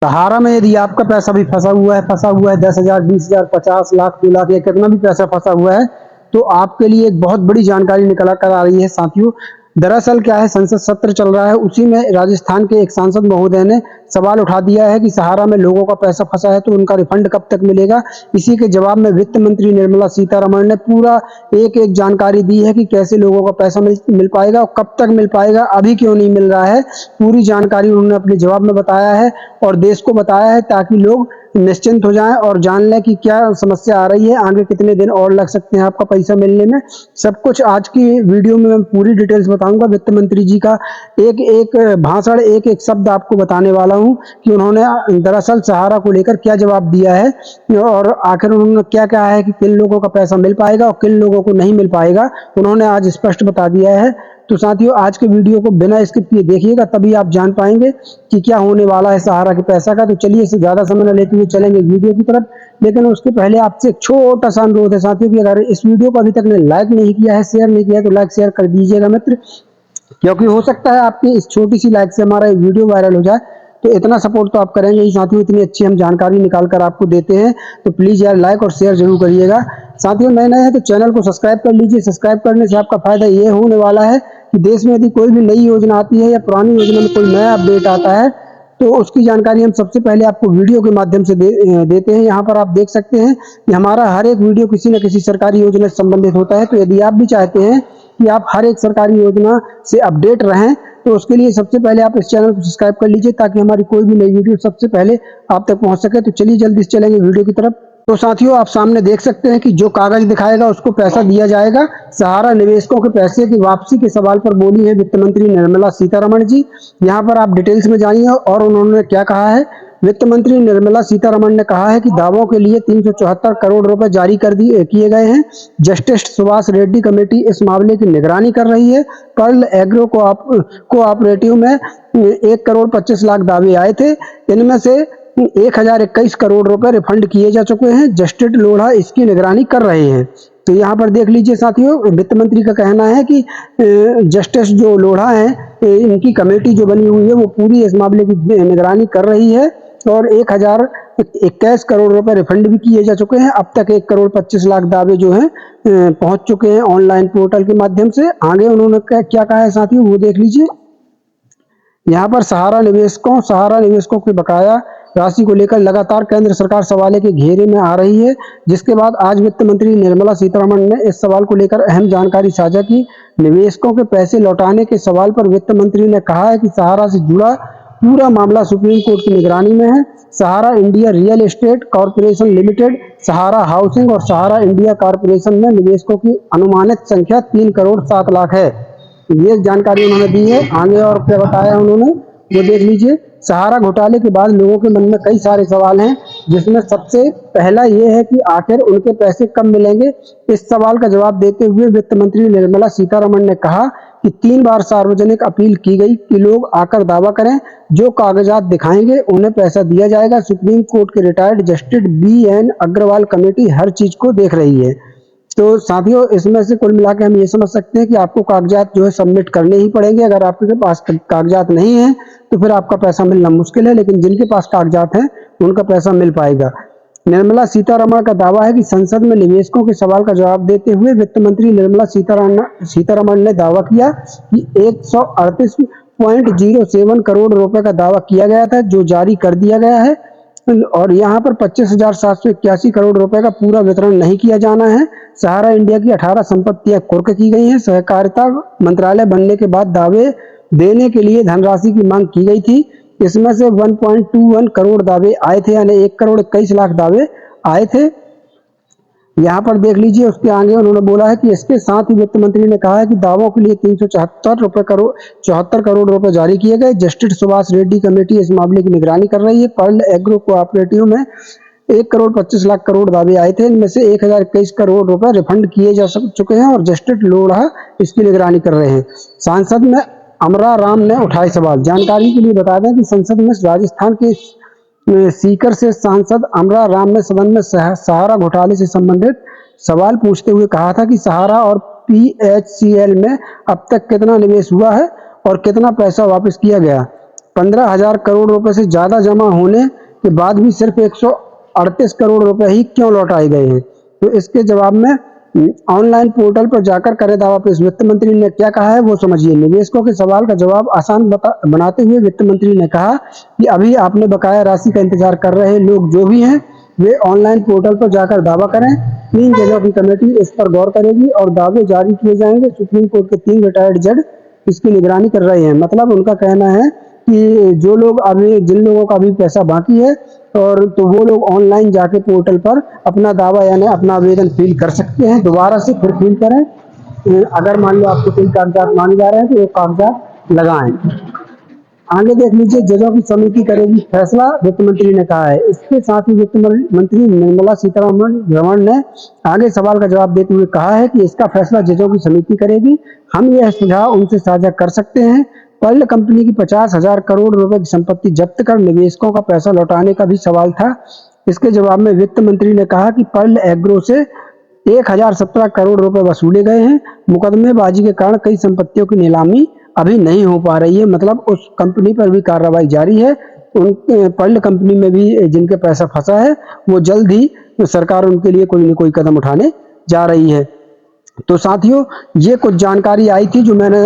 सहारा में यदि आपका पैसा भी फंसा हुआ है 10,000, 20,000, 50 लाख, 2 लाख या कितना भी पैसा फंसा हुआ है, तो आपके लिए एक बहुत बड़ी जानकारी निकल कर आ रही है साथियों। दरअसल क्या है, संसद सत्र चल रहा है, उसी में राजस्थान के एक सांसद महोदय ने सवाल उठा दिया है कि सहारा में लोगों का पैसा फंसा है तो उनका रिफंड कब तक मिलेगा। इसी के जवाब में वित्त मंत्री निर्मला सीतारमण ने पूरा एक एक जानकारी दी है कि कैसे लोगों का पैसा मिल पाएगा और कब तक मिल पाएगा, अभी क्यों नहीं मिल रहा है। पूरी जानकारी उन्होंने अपने जवाब में बताया है और देश को बताया है ताकि लोग निश्चिंत हो जाएं और जान लें कि क्या समस्या आ रही है, आगे कितने दिन और लग सकते हैं आपका पैसा मिलने में। सब कुछ आज की वीडियो में मैं पूरी डिटेल्स बताऊंगा। वित्त मंत्री जी का एक एक भाषण, एक एक शब्द आपको बताने वाला हूं कि उन्होंने दरअसल सहारा को लेकर क्या जवाब दिया है और आखिर उन्होंने क्या कहा है कि किन लोगों का पैसा मिल पाएगा और किन लोगों को नहीं मिल पाएगा, उन्होंने आज स्पष्ट बता दिया है। तो साथियों, आज के वीडियो को बिना स्किप किए देखिएगा, तभी आप जान पाएंगे कि क्या होने वाला है सहारा के पैसा का। तो चलिए, इसे ज्यादा समय न लेते हुए चलेंगे वीडियो की तरफ। लेकिन उसके पहले आपसे एक छोटा सा अनुरोध है साथियों कि अगर इस वीडियो को अभी तक ने लाइक नहीं किया है, शेयर नहीं किया है, तो लाइक शेयर कर दीजिएगा मित्र, क्योंकि हो सकता है आपकी इस छोटी सी लाइक से हमारा वीडियो वायरल हो जाए। तो इतना सपोर्ट तो आप करेंगे ही साथियों, इतनी अच्छी हम जानकारी निकाल कर आपको देते हैं, तो प्लीज यार लाइक और शेयर जरूर करिएगा। साथियों, नए नए हैं तो चैनल को सब्सक्राइब कर लीजिए। सब्सक्राइब करने से आपका फायदा ये होने वाला है कि देश में यदि कोई भी नई योजना आती है या पुरानी योजना में कोई नया अपडेट आता है तो उसकी जानकारी हम सबसे पहले आपको वीडियो के माध्यम से देते हैं। यहाँ पर आप देख सकते हैं कि हमारा हर एक वीडियो किसी न किसी सरकारी योजना से संबंधित होता है। तो यदि आप भी चाहते हैं कि आप हर एक सरकारी योजना से अपडेट रहें, तो उसके लिए सबसे पहले आप इस चैनल को सब्सक्राइब कर लीजिए ताकि हमारी कोई भी नई वीडियो सबसे पहले आप तक पहुंच सके। तो चलिए जल्दी से चलेंगे वीडियो की तरफ। तो साथियों, आप सामने देख सकते हैं कि जो कागज दिखाएगा उसको पैसा दिया जाएगा। सहारा निवेशकों के पैसे की वापसी के सवाल पर बोली है वित्त मंत्री निर्मला सीतारमण जी। यहाँ पर आप डिटेल्स में जानिए और उन्होंने क्या कहा है। वित्त मंत्री निर्मला सीतारमण ने कहा है कि दावों के लिए 374 करोड़ रुपए जारी कर दिए किए गए हैं। जस्टिस सुभाष रेड्डी कमेटी इस मामले की निगरानी कर रही है। पर्ल एग्रो कोऑपरेटिव में 1,25,00,000 दावे आए थे, इनमें से 1,021 करोड़ रुपए रिफंड किए जा चुके हैं। जस्टिस लोढ़ा इसकी निगरानी कर रहे हैं। तो यहाँ पर देख लीजिए साथियों, वित्त मंत्री का कहना है कि जस्टिस जो लोढ़ा है, इनकी कमेटी जो बनी हुई है वो पूरी इस मामले की निगरानी कर रही है और 1,021 करोड़ रुपए रिफंड भी किए जा चुके हैं। अब तक 1,25,00,000 दावे जो हैं पहुंच चुके हैं ऑनलाइन पोर्टल के माध्यम से। आगे उन्होंने क्या कहा है साथियों, वो देख लीजिए। यहाँ पर सहारा निवेशकों के बकाया राशि को लेकर लगातार केंद्र सरकार सवाल के घेरे में आ रही है, जिसके बाद आज वित्त मंत्री निर्मला सीतारमण ने इस सवाल को लेकर अहम जानकारी साझा की। निवेशकों के पैसे लौटाने के सवाल पर वित्त मंत्री ने कहा है कि सहारा से जुड़ा पूरा मामला सुप्रीम कोर्ट की निगरानी में है। Sahara India real estate corporation limited, Sahara housing और सहारा इंडिया कॉरपोरेशन में निवेशकों की अनुमानित संख्या 3,07,00,000 है। ये जानकारी उन्होंने दी है। आगे और क्या बताया उन्होंने, वो देख लीजिए। सहारा घोटाले के बाद लोगों के मन में कई सारे सवाल हैं, जिसमें सबसे पहला ये है कि आखिर उनके पैसे कब मिलेंगे। इस सवाल का जवाब देते हुए वित्त मंत्री निर्मला सीतारमण ने कहा कि 3 बार सार्वजनिक अपील की गई कि लोग आकर दावा करें, जो कागजात दिखाएंगे उन्हें पैसा दिया जाएगा। सुप्रीम कोर्ट के retired justice BN Agarwal committee हर चीज को देख रही है। तो साथियों, इसमें से कुल मिला के हम ये समझ सकते हैं कि आपको कागजात जो है सबमिट करने ही पड़ेंगे। अगर आपके पास कागजात नहीं है तो फिर आपका पैसा मिलना मुश्किल है, लेकिन जिनके पास कागजात हैं उनका पैसा मिल पाएगा। निर्मला सीतारमण का दावा है कि संसद में निवेशकों के सवाल का जवाब देते हुए वित्त मंत्री निर्मला सीतारमण ने दावा किया कि 138.07 करोड़ रुपए का दावा किया गया था जो जारी कर दिया गया है और यहाँ पर 25,781 करोड़ रुपए का पूरा वितरण नहीं किया जाना है। सहारा इंडिया की 18 संपत्तियां कुर्क की गई हैं। सहकारिता मंत्रालय बनने के बाद दावे देने के लिए धनराशि की मांग की गई थी। इसमें से 1.21 करोड़ दावे आए थे, यानी 1,21,00,000 दावे आए थे। यहाँ पर देख लीजिए, उसके आगे उन्होंने बोला है कि इसके साथ ही वित्त मंत्री ने कहा है कि दावों के लिए 374 करोड़ रुपए जारी किए गए। जस्टिस सुभाष रेड्डी कमेटी इस मामले की निगरानी कर रही है। पर्ल एग्रो कोऑपरेटिव में 1,25,00,000 करोड़ दावे आए थे, इनमें से 1,021 करोड़ रुपए रिफंड किए जा चुके हैं और जस्टिस लोढ़ा इसकी निगरानी कर रहे हैं। सांसद में अमरा राम ने उठाए सवाल। जानकारी के लिए बता दें कि संसद में राजस्थान के सीकर से सांसद अमरा राम ने सदन में सहारा घोटाले से संबंधित सवाल पूछते हुए कहा था कि सहारा और PHCL में अब तक कितना निवेश हुआ है और कितना पैसा वापस किया गया। 15,000 करोड़ रुपए से ज्यादा जमा होने के बाद भी सिर्फ 138 करोड़ रुपए ही क्यों लौटाए गए हैं? तो इसके जवाब में ऑनलाइन पोर्टल पर जाकर करे दावा पेश। वित्त मंत्री ने क्या कहा है वो समझिए। निवेशकों के सवाल का जवाब आसान बनाते हुए वित्त मंत्री ने कहा कि अभी आपने बकाया राशि का इंतजार कर रहे लोग जो भी हैं वे ऑनलाइन पोर्टल पर जाकर दावा करें। 3 जजों की कमेटी इस पर गौर करेगी और दावे जारी किए जाएंगे। सुप्रीम कोर्ट के 3 रिटायर्ड जज इसकी निगरानी कर रहे हैं। मतलब उनका कहना है कि जो लोग अभी जिन लोगों का अभी पैसा बाकी है और तो वो लोग ऑनलाइन जाके पोर्टल पर अपना दावा यानी अपना आवेदन फिल कर सकते हैं। दोबारा से फिर फिल करें। अगर मान लो आपको कोई कागजात मांगे जा रहे हैं तो वो कागजात लगाएं। आगे देख लीजिए, जजों की समिति करेगी फैसला, वित्त मंत्री ने कहा है। इसके साथ ही वित्त मंत्री निर्मला सीतारमण ने आगे सवाल का जवाब देते हुए कहा है कि इसका फैसला जजों की समिति करेगी। हम यह सुझाव उनसे साझा कर सकते हैं। पर्ल कंपनी की 50,000 करोड़ रुपए की संपत्ति जब्त कर निवेशकों का पैसा लौटाने का भी सवाल था। इसके जवाब में वित्त मंत्री ने कहा कि पर्ल एग्रो से 1017 करोड़ रुपए वसूले गए हैं। मुकदमेबाजी के कारण कई संपत्तियों की नीलामी अभी नहीं हो पा रही है। मतलब उस कंपनी पर भी कार्रवाई जारी है। उन पर्ल कंपनी में भी जिनके पैसा फंसा है वो जल्द ही सरकार उनके लिए कोई न कोई कदम उठाने जा रही है। तो साथियों, ये कुछ जानकारी आई थी जो मैंने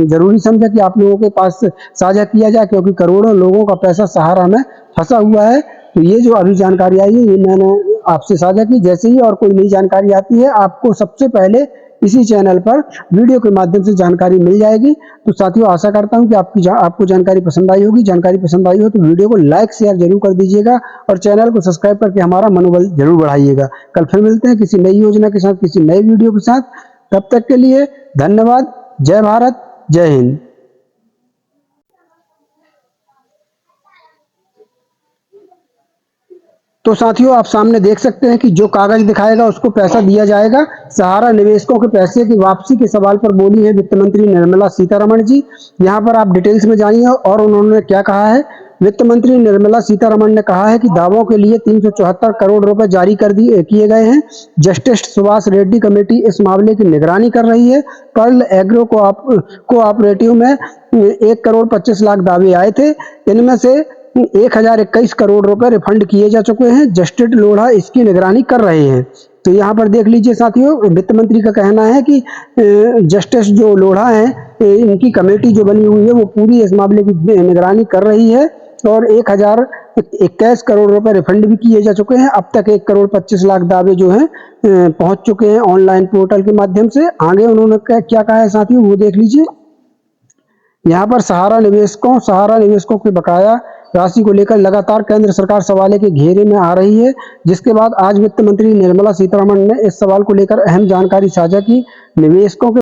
जरूरी समझा कि आप लोगों के पास साझा किया जाए, क्योंकि करोड़ों लोगों का पैसा सहारा में फंसा हुआ है। तो ये जो अभी जानकारी आई है ये मैंने आपसे साझा की। जैसे ही और कोई नई जानकारी आती है आपको सबसे पहले इसी चैनल पर वीडियो के माध्यम से जानकारी मिल जाएगी। तो साथियों, आशा करता हूं कि आपको जानकारी पसंद आई होगी। जानकारी पसंद आई हो तो वीडियो को लाइक शेयर जरूर कर दीजिएगा और चैनल को सब्सक्राइब करके हमारा मनोबल जरूर बढ़ाइएगा। कल फिर मिलते हैं किसी नई योजना के साथ, किसी नए वीडियो के साथ। तब तक के लिए धन्यवाद। जय भारत, जय हिंद। तो साथियों, आप सामने देख सकते हैं कि जो कागज दिखाएगा उसको पैसा दिया जाएगा। सहारा निवेशकों के पैसे की वापसी के सवाल पर बोली है वित्त मंत्री निर्मला सीतारमण जी। यहाँ पर आप डिटेल्स में जानिए और उन्होंने क्या कहा है। वित्त मंत्री निर्मला सीतारमण ने कहा है कि दावों के लिए 374 करोड़ रुपए जारी किए गए हैं। जस्टिस सुभाष रेड्डी कमेटी इस मामले की निगरानी कर रही है। पर्ल एग्रो कोऑपरेटिव में 1 करोड़ 25 लाख दावे आए थे। इनमें से 1021 करोड़ रुपए रिफंड किए जा चुके हैं। जस्टिस लोढ़ा इसकी निगरानी कर रहे हैं। तो यहाँ पर देख लीजिए साथियों, वित्त मंत्री का कहना है कि जस्टिस जो लोढ़ा हैं इनकी कमेटी जो बनी हुई है वो पूरी इस मामले की निगरानी कर रही है और 1021 करोड़ रुपए रिफंड भी किए जा चुके हैं। अब तक 1 करोड़ 25 लाख दावे जो हैं पहुंच चुके हैं ऑनलाइन पोर्टल के माध्यम से। आगे उन्होंने क्या कहा है साथियों वो देख लीजिए। यहाँ पर सहारा निवेशकों के बकाया राशि को लेकर लगातार केंद्र सरकार सवाल के घेरे में आ रही है, जिसके बाद आज वित्त मंत्री निर्मला सीतारमण ने इस सवाल को लेकर अहम जानकारी साझा की। निवेशकों के